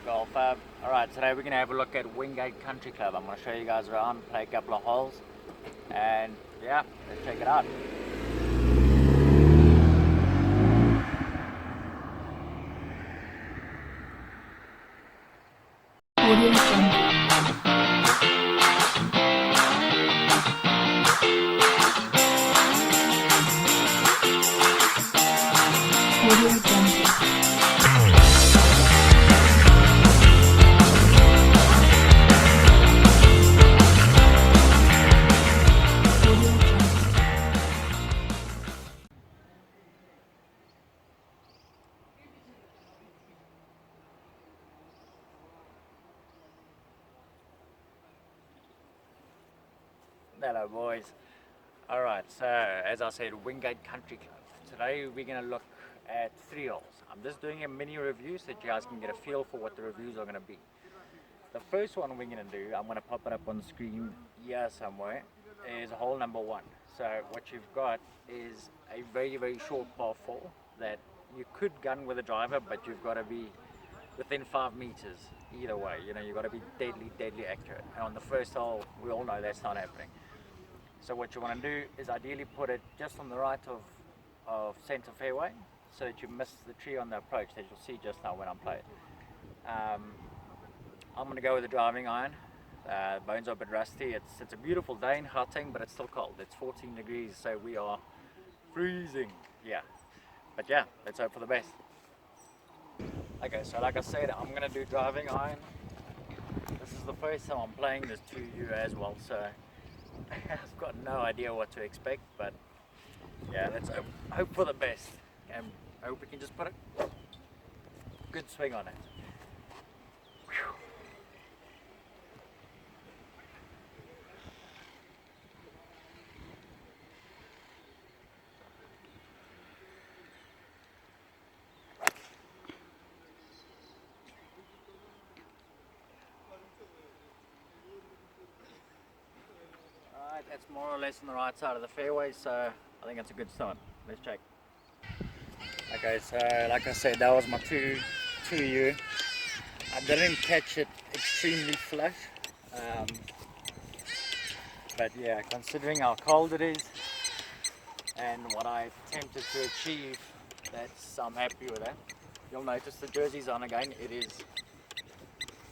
GolfHub. Alright, today we're going to have a look at Wingate Country Club. I'm going to show you guys around, play a couple of holes, and yeah, let's check it out. Hello boys. Alright, so as I said, Wingate Country Club. Today we're going to look at 3 holes. I'm just doing a mini review so that you guys can get a feel for what the reviews are going to be. The first one we're going to do, I'm going to pop it up on the screen here somewhere, is hole number 1. So what you've got is a very short par 4 that you could gun with a driver, but you've got to be within 5 meters either way. You know, you've got to be deadly accurate. And on the first hole, we all know that's not happening. So what you want to do is ideally put it just on the right of center fairway so that you miss the tree on the approach that you'll see just now when I'm playing. I'm going to go with the driving iron. Bones are a bit rusty. It's a beautiful day in Gauteng, but it's still cold. It's 14 degrees, so we are freezing. Yeah, but yeah, let's hope for the best. Okay, so like I said, I'm going to do driving iron. This is the first time I'm playing this 2U as well, so I've got no idea what to expect, but yeah, let's hope for the best, and I hope we can just put a good swing on it. Whew. That's more or less on the right side of the fairway, so I think that's a good start. Let's check. Okay, so like I said, that was my 2U. I didn't catch it extremely flush, but yeah, considering how cold it is and what I attempted to achieve, I'm happy with that. You'll notice the jersey's on again. It is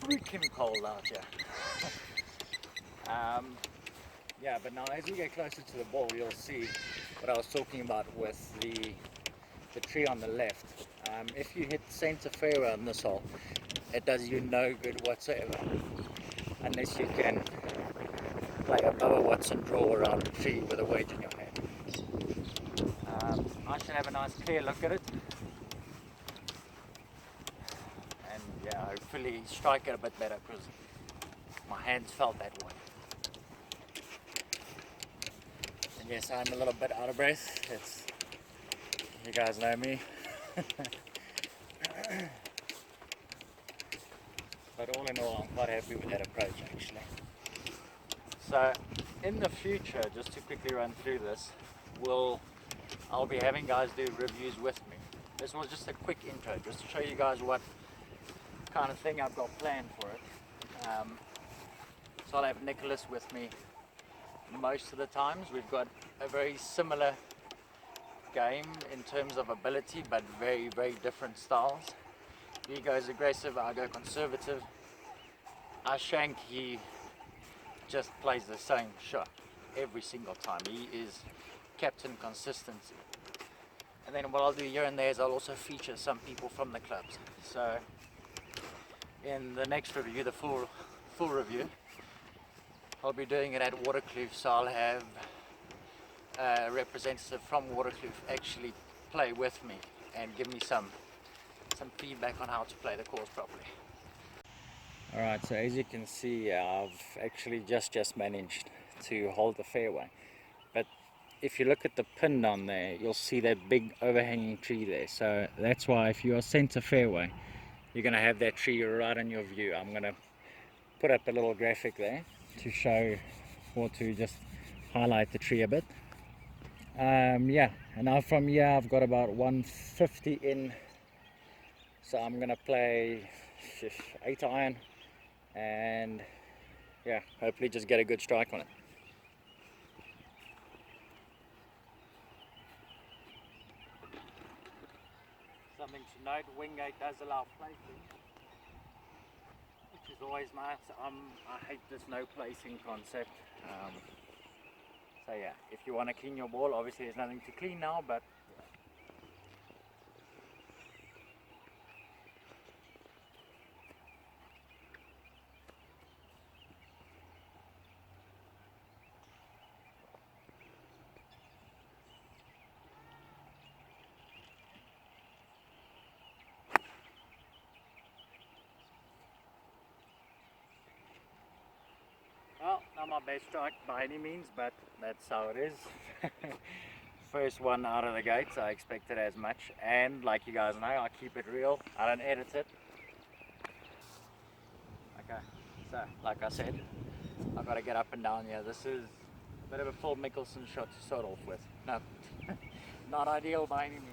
freaking cold out here. Yeah, but now as we get closer to the ball, you'll see what I was talking about with the tree on the left. If you hit center fairway on this hole, it does you no good whatsoever, unless you can play a Bubba Watson draw around the tree with a weight in your hand. I should have a nice clear look at it, and yeah, hopefully strike it a bit better, because my hands felt that way. Yes, I'm a little bit out of breath. You guys know me. But all in all, I'm quite happy with that approach actually. So in the future, just to quickly run through this, I'll be having guys do reviews with me. This was just a quick intro, just to show you guys what kind of thing I've got planned for it. So I'll have Nicholas with me most of the times. We've got a very similar game in terms of ability, but very different styles. He goes aggressive, I go conservative. Shank, he just plays the same shot every single time. He is captain consistency. And then what I'll do here and there is I'll also feature some people from the clubs. So in the next review, the full review, I'll be doing it at Waterkloof, so I'll have a representative from Waterkloof actually play with me and give me some feedback on how to play the course properly. Alright, so as you can see, I've actually just managed to hold the fairway. But if you look at the pin down there, you'll see that big overhanging tree there. So that's why if you're center fairway, you're going to have that tree right in your view. I'm going to put up a little graphic there to show, or to just highlight the tree a bit. Yeah, and now from here I've got about 150 in, so I'm gonna play 8 iron, and yeah, hopefully just get a good strike on it. Something to note, Wingate does allow placing, which is always nice. I hate this no placing concept. So yeah, if you want to clean your ball, obviously there's nothing to clean now, but well, not my best strike by any means, but that's how it is. First one out of the gates, I expected as much, and like you guys know, I keep it real, I don't edit it. Okay, so like I said, I've got to get up and down here. This is a bit of a full Mickelson shot to start off with. No, not ideal by any means.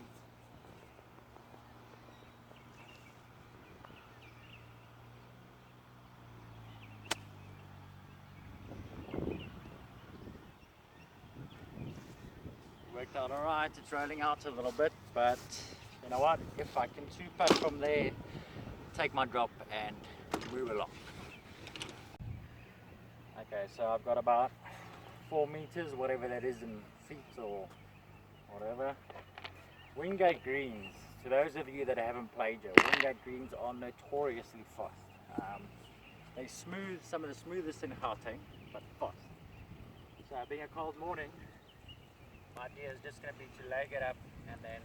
Worked out alright, it's rolling out a little bit, but you know what, if I can two-putt from there, take my drop and move along. Okay, so I've got about 4 meters, whatever that is in feet or whatever. Wingate greens, to those of you that haven't played yet, Wingate greens are notoriously fast. They smooth, some of the smoothest in Gauteng, but fast. So being a cold morning, my idea is just going to be to leg it up and then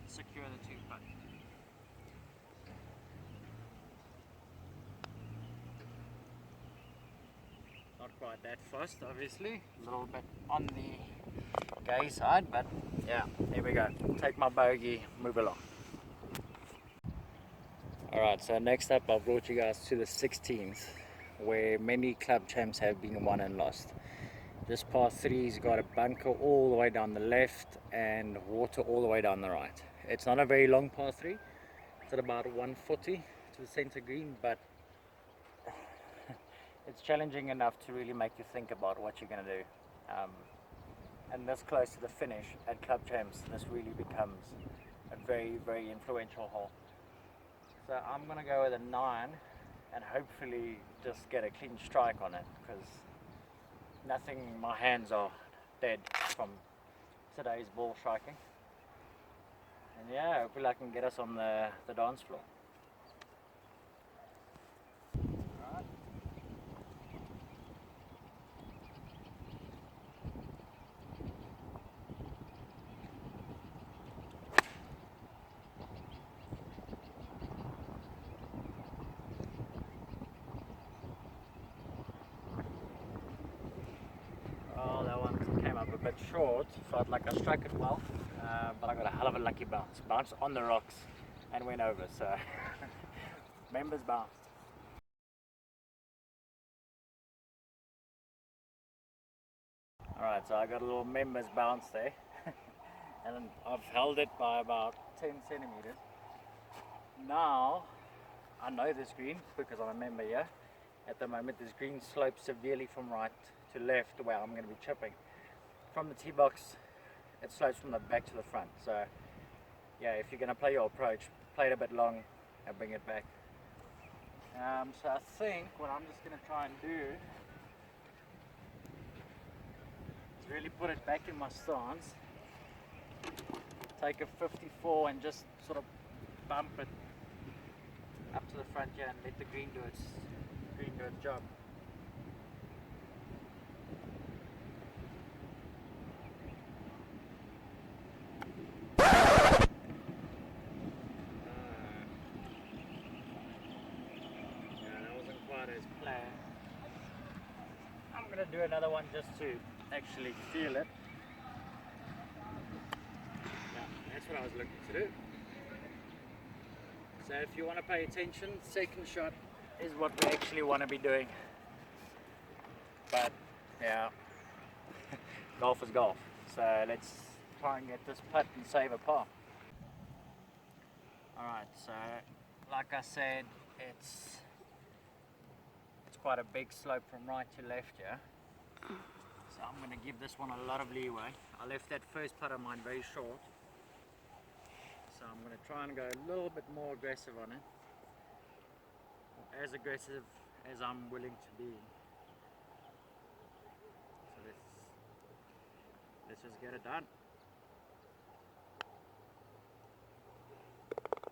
secure the 2-putt. Not quite that fast, obviously, a little bit on the gay side, but yeah, here we go. Take my bogey, move along. Alright, so next up I've brought you guys to the 16th, where many club champs have been won and lost. This par 3's got a bunker all the way down the left and water all the way down the right. It's not a very long par 3, it's at about 140 to the center green, but it's challenging enough to really make you think about what you're going to do. And this close to the finish at club champs, this really becomes a very, very influential hole. So I'm going to go with a 9 and hopefully just get a clean strike on it, because nothing, my hands are dead from today's ball striking. And yeah, hopefully I can get us on the dance floor. Alright. Oh, that one came up a bit short. Felt like I struck it well, but I got a hell of a lucky bounce. Bounced on the rocks and went over, so members bounced. Alright, so I got a little members bounce there, and I've held it by about 10 centimeters. Now, I know this green because I'm a member here. At the moment, this green slopes severely from right to left where I'm going to be chipping. From the tee box, it slopes from the back to the front. So, yeah, if you're going to play your approach, play it a bit long and bring it back. So I think what I'm just going to try and do is really put it back in my stance. Take a 54 and just sort of bump it up to the front here and let the green do its job. I'm going to do another one just to actually feel it. Yeah, that's what I was looking to do. So if you want to pay attention, second shot is what we actually want to be doing. But yeah, golf is golf. So let's try and get this putt and save a par. Alright, so like I said, it's quite a big slope from right to left here. So I'm going to give this one a lot of leeway. I left that first putt of mine very short. So I'm going to try and go a little bit more aggressive on it. As aggressive as I'm willing to be. So let's just get it done.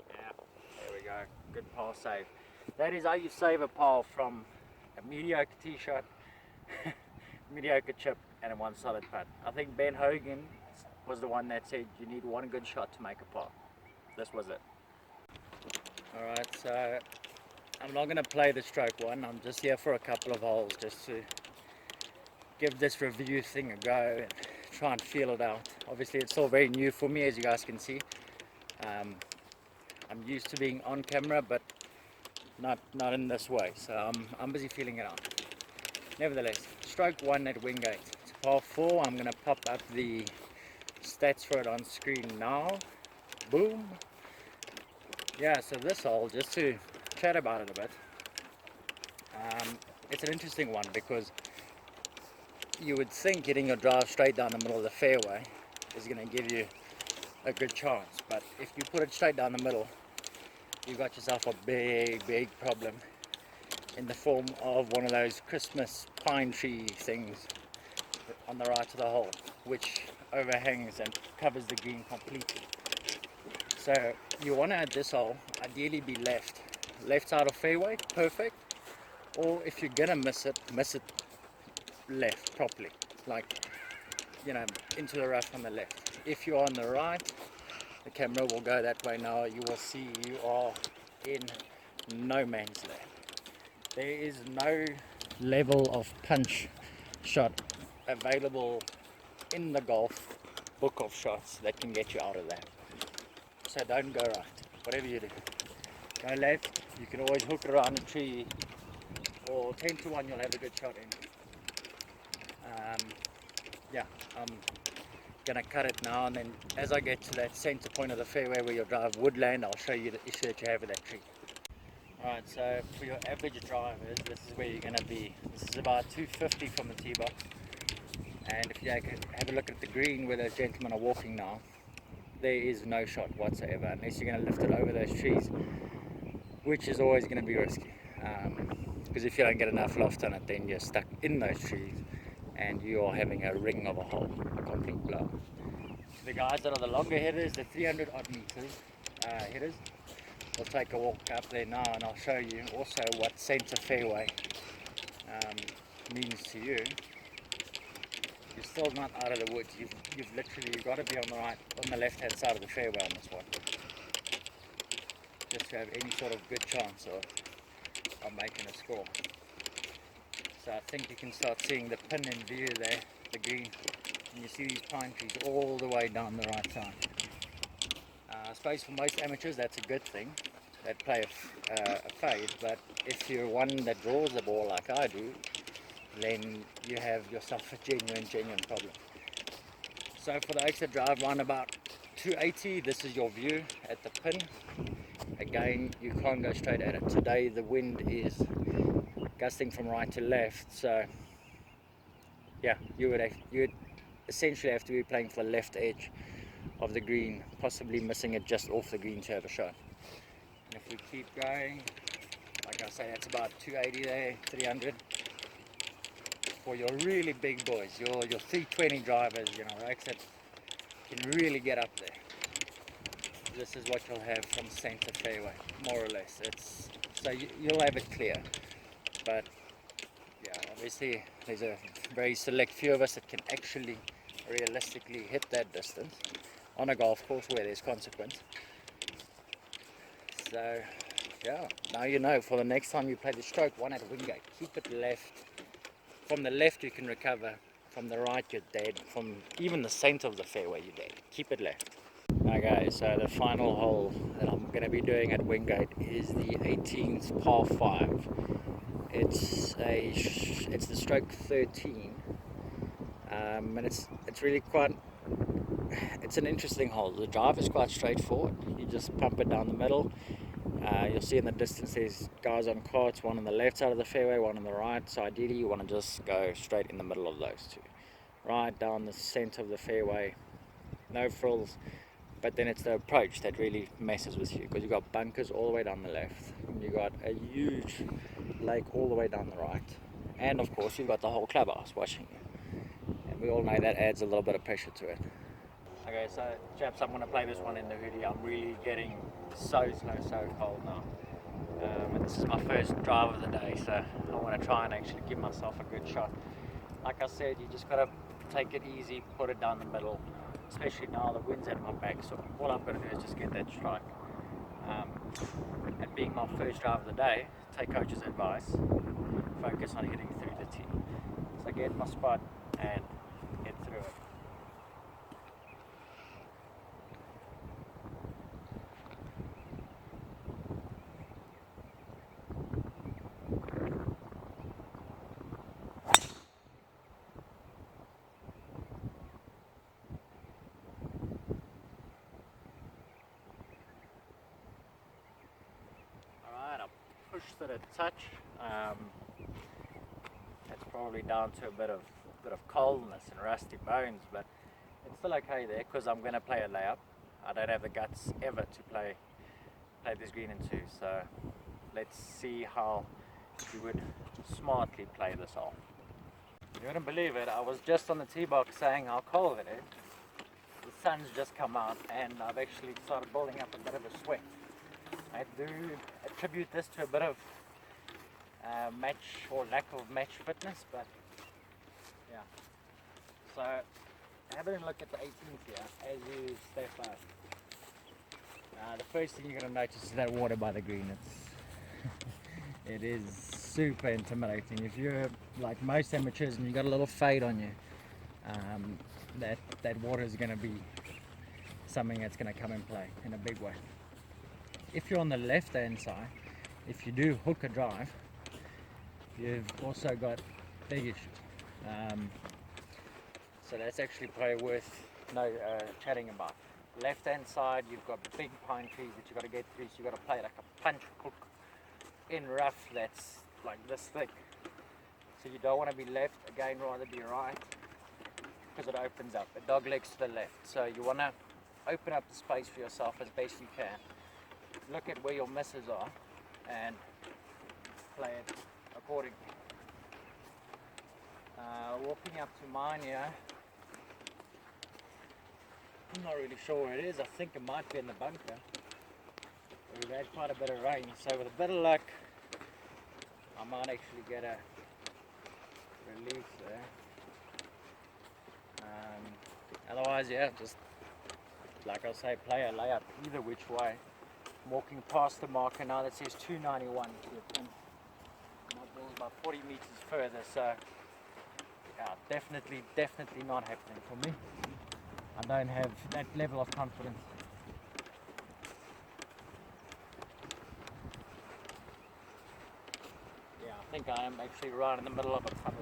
Yeah, there we go. Good par save. That is how you save a par from a mediocre tee shot, mediocre chip, and a one solid putt. I think Ben Hogan was the one that said you need one good shot to make a par. This was it. Alright, so I'm not going to play the stroke one. I'm just here for a couple of holes just to give this review thing a go and try and feel it out. Obviously it's all very new for me, as you guys can see. I'm used to being on camera, but not in this way, so I'm busy feeling it out. Nevertheless, stroke one at Wingate. It's par 4. I'm going to pop up the stats for it on screen now. Boom. Yeah, so this hole, just to chat about it a bit, it's an interesting one because you would think hitting your drive straight down the middle of the fairway is going to give you a good chance, but if you put it straight down the middle, you've got yourself a big problem in the form of one of those Christmas pine tree things on the right of the hole, which overhangs and covers the green completely. So you want to at this hole ideally be left side of fairway, perfect, or if you're gonna miss it left properly, like, you know, into the rough on the left. If you're on the right, the camera will go that way now, you will see you are in no man's land. There is no level of punch shot available in the golf book of shots that can get you out of that. So don't go right, whatever you do. Go left, you can always hook it around a tree, or 10 to 1 you'll have a good shot in. Yeah, I'm gonna cut it now, and then as I get to that center point of the fairway where your drive would land, I'll show you the issue that you have with that tree. Alright, so for your average drivers, this is where you're gonna be. This is about 250 from the tee box, and if you have a look at the green where those gentlemen are walking now, there is no shot whatsoever unless you're going to lift it over those trees, which is always going to be risky, because if you don't get enough loft on it, then you're stuck in those trees and you are having a ring of a hole, a complete blow. The guys that are the longer hitters, the 300 odd meters hitters, will take a walk up there now, and I'll show you also what center fairway means to you. You're still not out of the woods. You've literally got to be on the left-hand side of the fairway on this one, just to have any sort of good chance of making a score. So I think you can start seeing the pin in view there, the green, and you see these pine trees all the way down the right side. I suppose for most amateurs that's a good thing. They play a fade, but if you're one that draws the ball like I do, then you have yourself a genuine problem. So for the exit drive round about 280, this is your view at the pin. Again, you can't go straight at it. Today the wind is gusting from right to left, so yeah, you would essentially have to be playing for the left edge of the green, possibly missing it just off the green to have a shot. And if we keep going, like I say, that's about 280 there, 300. For your really big boys, your 320 drivers, you know, right, that can really get up there. This is what you'll have from center fairway, more or less. So you'll have it clear, but yeah, obviously there's a very select few of us that can actually realistically hit that distance on a golf course where there's consequence. So yeah, now you know, for the next time you play the stroke one at Wingate, keep it left. From the left you can recover, from the right you're dead, from even the center of the fairway you're dead. Keep it left. Okay, so the final hole that I'm going to be doing at Wingate is the 18th par 5. It's the stroke 13, and it's really quite it's an interesting hole. The drive is quite straightforward. You just pump it down the middle. You'll see in the distance there's guys on carts, one on the left side of the fairway, one on the right. So ideally you want to just go straight in the middle of those two. Right down the center of the fairway, no frills. But then it's the approach that really messes with you, because you've got bunkers all the way down the left. And you've got a huge lake all the way down the right. And of course you've got the whole clubhouse watching you. And we all know that adds a little bit of pressure to it. Okay, so chaps, I'm going to play this one in the hoodie. I'm really getting so cold now. This is my first drive of the day, so I want to try and actually give myself a good shot. Like I said, you just got to take it easy, put it down the middle, especially now the wind's at my back, so all I've got to do is just get that strike. And being my first drive of the day, take coach's advice, focus on hitting through the tee. So get my spot and hit through it. Pushed it a touch. It's probably down to a bit of coldness and rusty bones, but it's still okay there because I'm going to play a layup. I don't have the guts ever to play this green in two, so let's see how you would smartly play this hole. You wouldn't believe it, I was just on the tee box saying how cold it is. The sun's just come out and I've actually started building up a bit of a sweat. I do attribute this to a bit of match or lack of match fitness, but yeah. So having a look at the 18th here as you step up. The first thing you're going to notice is that water by the green. It is super intimidating. If you're like most amateurs and you've got a little fade on you, that water is going to be something that's going to come in play in a big way. If you're on the left hand side, if you do hook a drive, you've also got big issues. So that's actually probably worth chatting about. Left hand side, you've got big pine trees that you've got to get through, so you've got to play like a punch hook in rough that's like this thick. So you don't want to be left, again rather be right, because it opens up. It dog legs to the left, so you want to open up the space for yourself as best you can. Look at where your misses are and play it accordingly. Walking up to mine here, I'm not really sure where it is. I think it might be in the bunker. We've had quite a bit of rain, so with a bit of luck I might actually get a release there. Otherwise, yeah, just like I say, play a layup either which way. Walking past the marker now that says 291 to the pin. My ball's about 40 meters further, so yeah, definitely not happening for me. I don't have that level of confidence. Yeah, I think I am actually right in the middle of a tunnel.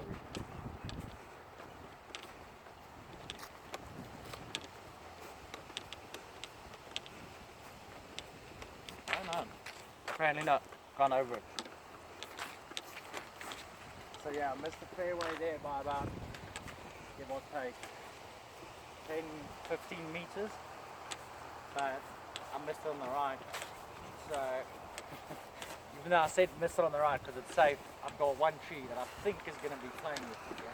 Apparently not, gone over it. So yeah, I missed the fairway there by about, give or take, 10-15 meters, but I missed it on the right. So even though I said missed it on the right because it's safe, I've got one tree that I think is going to be playing with me here.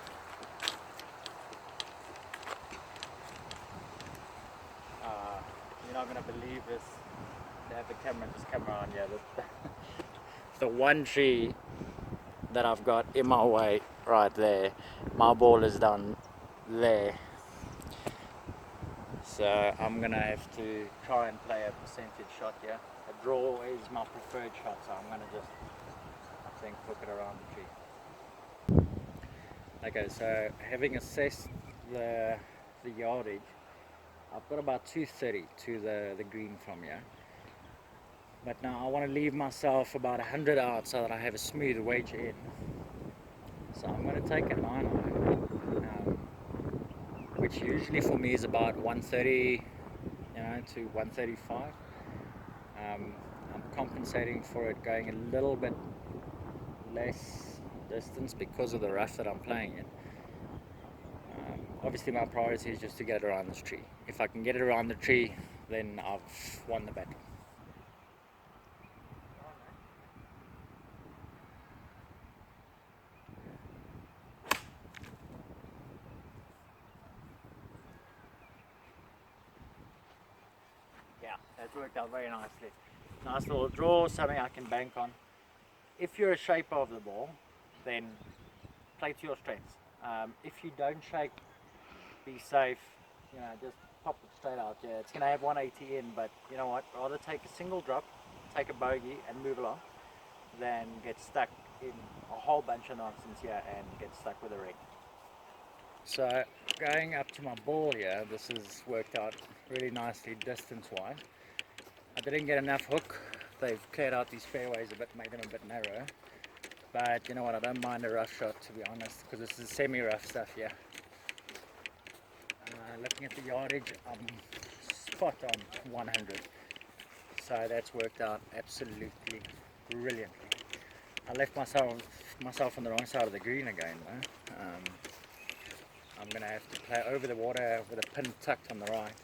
You're not going to believe this. They have the camera just come around here. The one tree that I've got in my way right there, my ball is down there. So I'm gonna have to try and play a percentage shot here. A draw is my preferred shot, so I'm gonna just, I think, hook it around the tree. Okay, so having assessed the yardage, I've got about 230 to the green from here. But now I want to leave myself about 100 out so that I have a smooth wedge in. So I'm going to take a 9 iron, which usually for me is about 130, to 135. I'm compensating for it going a little bit less distance because of the rough that I'm playing in. Obviously my priority is just to get it around this tree. If I can get it around the tree, then I've won the battle. Yeah, that's worked out very nicely. Nice little draw, something I can bank on. If you're a shaper of the ball, then play to your strengths. If you don't shake, be safe, just pop it straight out. Yeah, it's going to have 180 in, but you know what, rather take a single drop, take a bogey and move along, than get stuck in a whole bunch of nonsense here and get stuck with a rig. So going up to my ball here, this has worked out really nicely distance-wise. I didn't get enough hook. They've cleared out these fairways a bit, made them a bit narrow. But you know what, I don't mind a rough shot, to be honest, because this is semi-rough stuff here. Looking at the yardage, I'm spot on 100. So that's worked out absolutely brilliantly. I left myself on the wrong side of the green again though. I'm going to have to play over the water with a pin tucked on the right.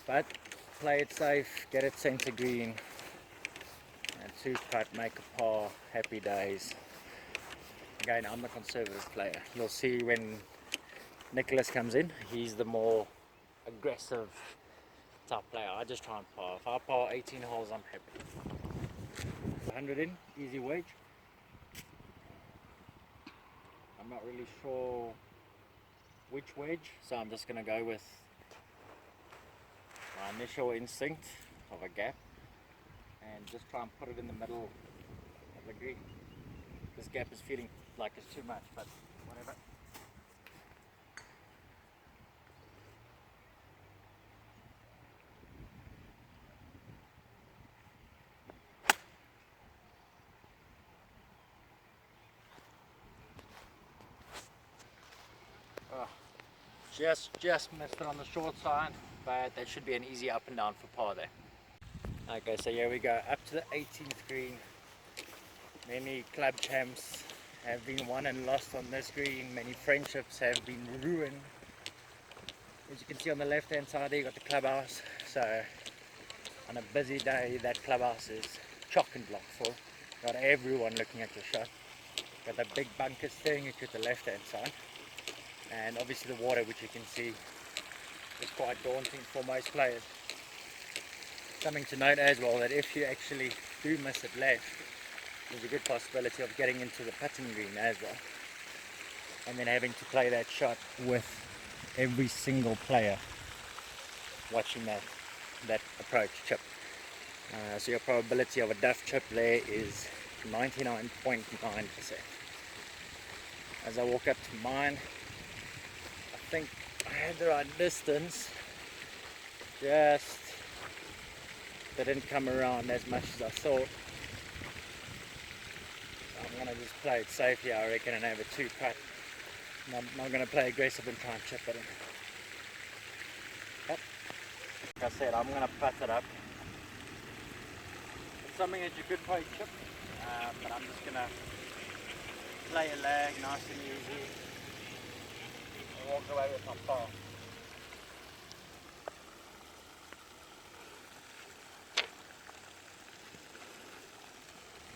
But play it safe, get it center green, and 2-putt, make a par, happy days. Again, I'm the conservative player. You'll see when Nicholas comes in, he's the more aggressive type player. I just try and par. If I par 18 holes, I'm happy. 100 in, easy wedge. I'm not really sure which wedge, so I'm just going to go with my initial instinct of a gap and just try and put it in the middle of the green. This gap is feeling like it's too much, but whatever. Oh, just missed it on the short side, but that should be an easy up and down for par there. Okay, so here we go, up to the 18th green. Many club champs have been won and lost on this green. Many friendships have been ruined. As you can see on the left hand side there, you got the clubhouse. So on a busy day, that clubhouse is chock and block full. Got everyone looking at your shot. Got the big bunkers staring at you at the left hand side. And obviously the water, which you can see, is quite daunting for most players. Something to note as well, that if you actually do miss it left, there's a good possibility of getting into the putting green as well, and then having to play that shot with every single player watching that approach chip. So your probability of a duff chip there is 99.9%. As I walk up to mine, I think I had the right distance, just didn't come around as much as I thought. I'm going to just play it safe here, I reckon, and have a 2-putt. I'm not going to play aggressive and try and chip it in. Yep. Like I said, I'm going to putt it up. It's something that you could play chip, but I'm just going to play a lag nice and easy and walk away with my par.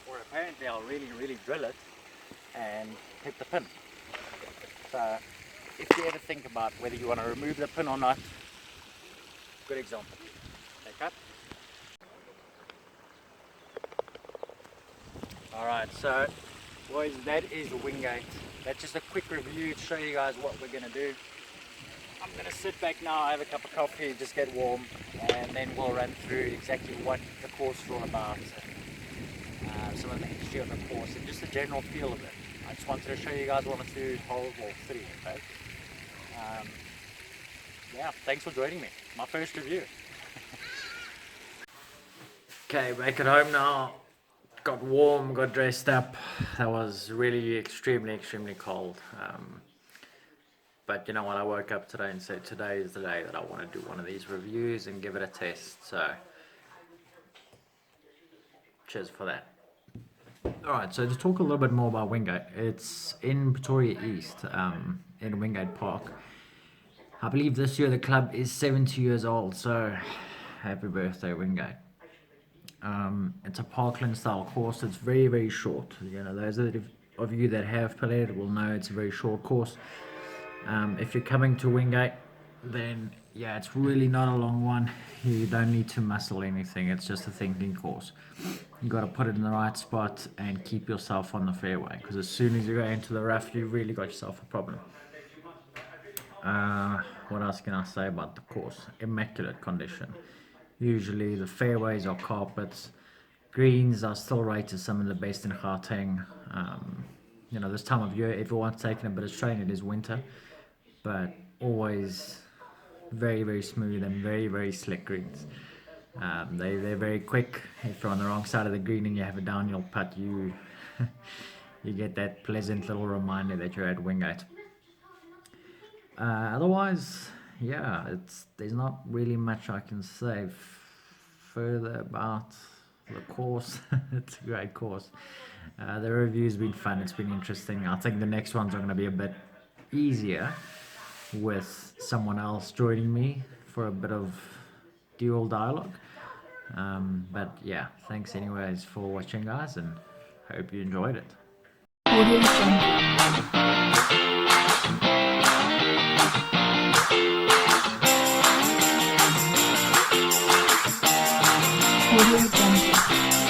Or apparently I'll really drill it and hit the pin. So if you ever think about whether you want to remove the pin or not, good example. Take up. Alright, so boys, that is Wingate. That's just a quick review to show you guys what we're going to do. I'm going to sit back now, have a cup of coffee, just get warm, and then we'll run through exactly what the course is all about. Some of the history on the course and just the general feel of it. I just wanted to show you guys 1 or 2 holes, or 3 in fact. Yeah, thanks for joining me. My first review. Okay, back at home now. Got warm, got dressed up. That was really extremely cold. But you know what, I woke up today and said today is the day that I want to do one of these reviews and give it a test. So cheers for that. Alright, so to talk a little bit more about Wingate, it's in Pretoria East, in Wingate Park. I believe this year the club is 70 years old, so happy birthday, Wingate. It's a parkland style course. It's very, very short. You know, those of you that have played will know it's a very short course. If you're coming to Wingate, then yeah, it's really not a long one. You don't need to muscle anything. It's just a thinking course. You got to put it in the right spot and keep yourself on the fairway, because as soon as you go into the rough, you really got yourself a problem. What else can I say about the course? Immaculate condition. Usually the fairways are carpets. Greens are still rated some of the best in Gauteng. You know, this time of year, everyone's taking a bit of strain. It is winter, but always very, very smooth and very, very slick greens. They're very quick. If you're on the wrong side of the green and you have a downhill putt, you you get that pleasant little reminder that you're at Wingate. Otherwise, yeah, there's not really much I can say further about the course. It's a great course. The review's been fun. It's been interesting. I think the next ones are going to be a bit easier with someone else joining me for a bit of dual dialogue. But yeah, thanks anyways for watching, guys, and hope you enjoyed it. Audio Jungle. Audio Jungle.